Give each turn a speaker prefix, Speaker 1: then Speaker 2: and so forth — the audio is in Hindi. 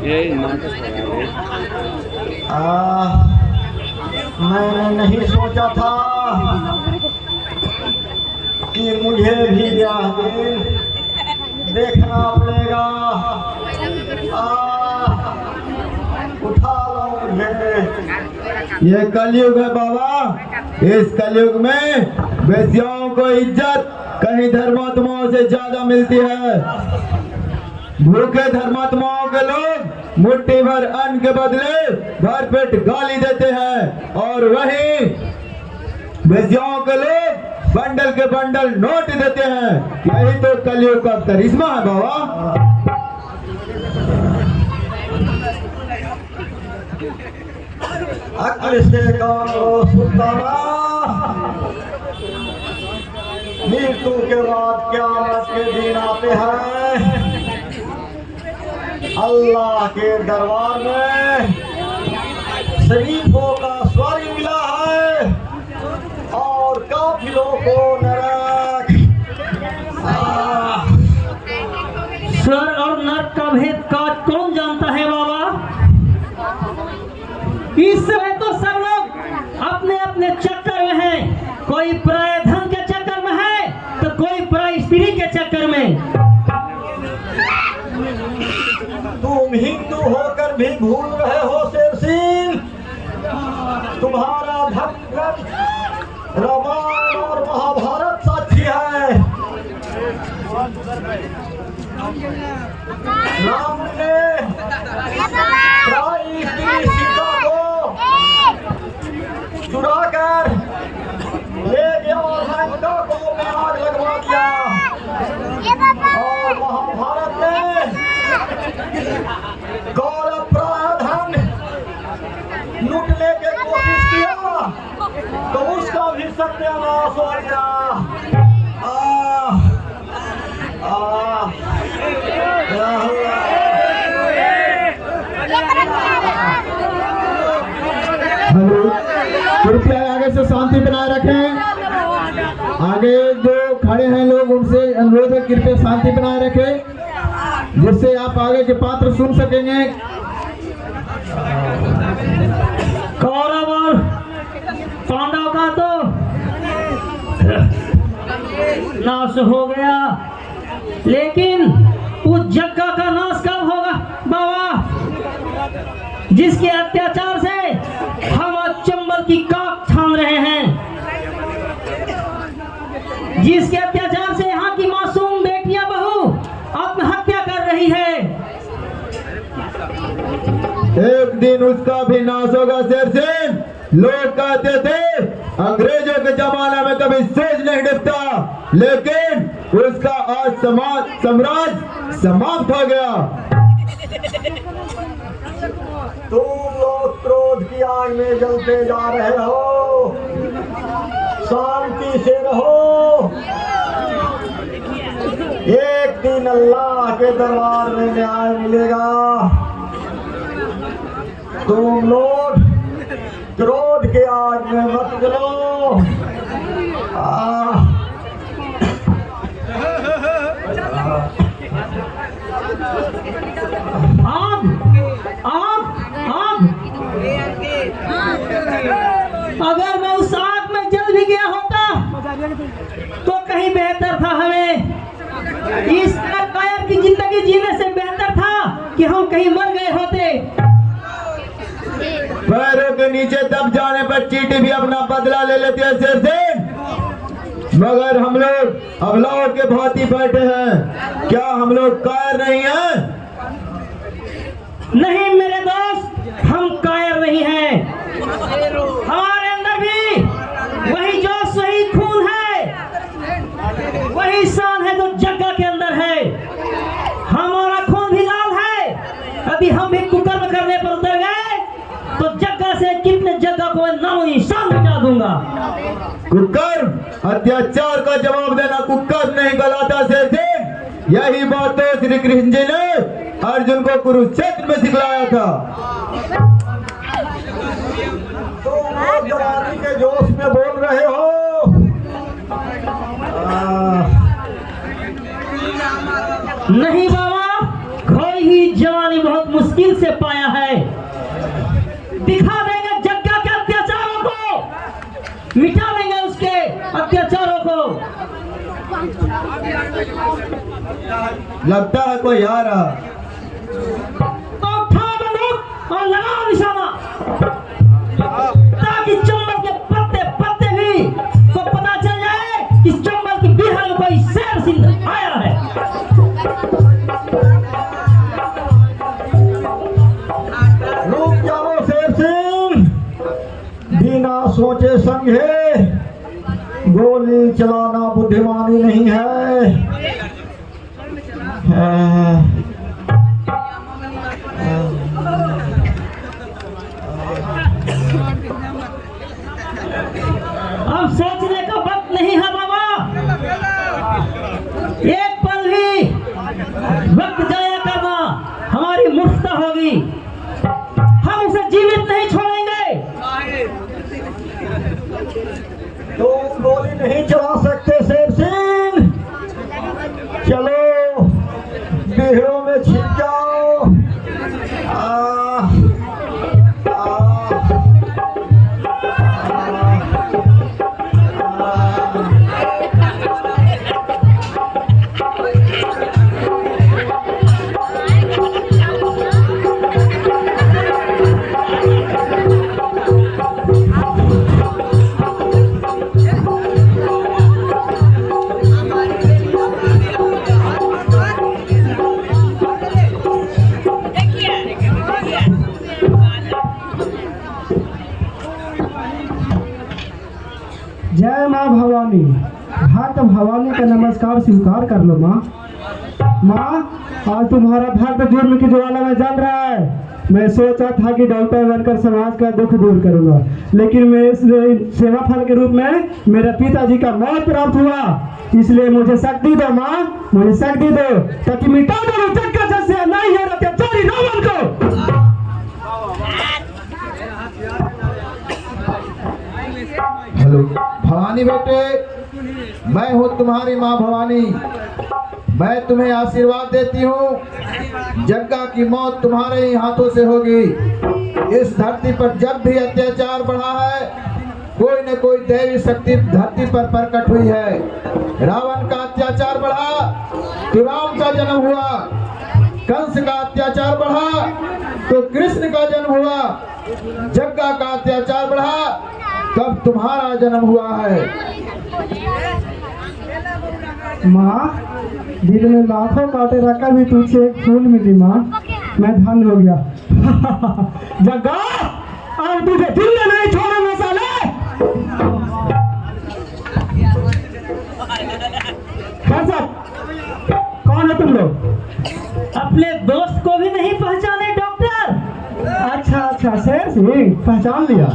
Speaker 1: यही नाटक है।
Speaker 2: मैंने नहीं सोचा था कि मुझे भी यह दिन देखना पड़ेगा। उठा लो मुझे।
Speaker 3: ये कलयुग है बाबा। इस कलयुग में वेश्याओं को इज्जत कहीं धर्मात्माओं से ज्यादा मिलती है। भूखे धर्मात्माओं के लोग मुट्ठी भर अन्न के बदले भर पेट गाली देते हैं और वहीं वेश्याओं के लोग बंडल के बंडल नोट देते हैं। यही तो कलयुग का करिश्मा है बाबा।
Speaker 2: अक्ल से काम लो सुल्ताना। मृत्यु के बाद क़यामत के दिन आते हैं। अल्लाह के दरबार में शरीफों का स्वर्ग मिला है और काफिरों को नरक।
Speaker 4: स्वर्ग और नरक का भेद कौन जानता है बाबा? इस समय तो सब लोग अपने अपने चक्कर में हैं। कोई पराय धन के चक्कर में है तो कोई पराय स्त्री के चक्कर में।
Speaker 2: तुम हिंदू होकर भी भूल रहे हो शेर सिंह। तुम्हारा धर्म रामायण और महाभारत साक्षी है। राम ने पराई स्त्री सीता को चुरा कर ले गया और लंका को में आग लगवा दिया। और महाभारत में गौरव प्राधन लूटने की कोशिश किया तो उसका भी सत्यानाश हो गया।
Speaker 3: हेलो, कृपया आगे से शांति बनाए रखें। आगे जो खड़े हैं लोग उनसे अनुरोध है कृपया शांति बनाए रखें जिससे आप आगे के पात्र सुन सकेंगे।
Speaker 4: कौरव और पांडव का तो नाश हो गया, लेकिन उस जग्गा का नाश कब होगा बाबा? जिसके अत्याचार से हम आज चंबल की काक छान रहे हैं, जिसके अत्याचार से यहाँ की मासूम बेटियां बहू आत्महत्या कर रही है।
Speaker 3: एक दिन उसका भी नाश होगा शेर सिंह। लोग कहते थे अंग्रेजों के जमाने में कभी सूरज नहीं डूबता, लेकिन उसका आज साम्राज्य समाप्त हो गया।
Speaker 2: तुम लोग क्रोध की आग में जलते जा रहे हो। शांति से रहो। एक दिन अल्लाह के दरबार में न्याय मिलेगा। तुम लोग क्रोध के आग में मत जलो।
Speaker 4: अगर मैं उस आग में जल भी गया होता तो कहीं बेहतर था। हमें इस कायर की जिंदगी जीने से बेहतर था कि हम कहीं मर गए होते।
Speaker 3: पैरों के नीचे दब जाने पर चींटी भी अपना बदला ले लेती है शेर सिंह। मगर हम लोग अबलाओं के भांति बैठे हैं। क्या हम लोग कायर नहीं हैं?
Speaker 4: नहीं मेरे दोस्त, हम कायर नहीं हैं। हमारे अंदर भी वही जोश, वही खून है, वही शान है जो जग्गा के अंदर है। हमारा खून भी लाल है। अभी हम भी कुकर्म करने पर उतर गए तो जग्गा से कितने जग्गा को नामो निशान मिटा दूंगा।
Speaker 3: कुकर्म अत्याचार का जवाब देना कुकर्म नहीं कहलाता शेर सिंह। यही बात तो श्री कृष्ण जी ने अर्जुन को कुरुक्षेत्र में सिखलाया था।
Speaker 2: तो आप जवानी के जोश में बोल रहे हो।
Speaker 4: नहीं बाबा, कोई ही जवानी बहुत मुश्किल से पाया है। दिखा देंगे जग्गा के अत्याचारों को, मिटा देंगे उसके अत्याचारों को।
Speaker 3: लगता है कोई आ रहा।
Speaker 4: तो उठा बंदूक और लगाओ निशाना, ताकि चंबल के पत्ते पत्ते भी को पता चल जाए कि चंबल की बिहार में कोई शेर सिंह आया है।
Speaker 2: रुक जाओ शेर सिंह, बिना सोचे समझे गोली चलाना बुद्धिमानी नहीं है।
Speaker 4: अब सोचने का वक्त नहीं है बाबा, एक पल भी वक्त जाया करना हमारी मुफ्त होगी। हम उसे जीवित नहीं छोड़ेंगे।
Speaker 2: तो गोली नहीं चला सकते शेर सिंह, चलो बिहड़ों में छिप जाओ।
Speaker 5: जय माँ भवानी। भक्त भवानी का नमस्कार स्वीकार कर लो माँ। माँ, आज तुम्हारा भक्त जुर्म की ज्वाला में जल रहा है। मैं सोचा था कि डॉक्टर बनकर समाज का दुख दूर करूंगा, लेकिन मैं इस सेवा फल के रूप में मेरे पिताजी का मौत प्राप्त हुआ। इसलिए मुझे शक्ति दो माँ, मुझे शक्ति दो, ताकि मिटा दो चक्कर जैसे नहीं है अत्याचारी रावण को।
Speaker 3: हेलो भवानी बेटे, मैं हूँ तुम्हारी माँ भवानी। मैं तुम्हें आशीर्वाद देती हूँ, जग्गा की मौत तुम्हारे ही हाथों से होगी। इस धरती पर जब भी अत्याचार बढ़ा है, कोई न कोई दैवी शक्ति धरती पर प्रकट हुई है। रावण का अत्याचार बढ़ा तो राम का जन्म हुआ, कंस का अत्याचार बढ़ा तो कृष्ण का जन्म हुआ, जग्गा का अत्याचार बढ़ा तब तुम्हारा जन्म हुआ है।
Speaker 5: माँ, दिल में लाखों कांटे रखकर भी तुझसे एक फूल मिली माँ, मैं धन हो गया। जग्गा, अब तुझे दिल में नहीं छोड़ूंगा साले। कौन है तुम लोग?
Speaker 4: अपने दोस्त को भी नहीं पहचाने डॉक्टर?
Speaker 5: अच्छा अच्छा, शेर सिंह, पहचान लिया।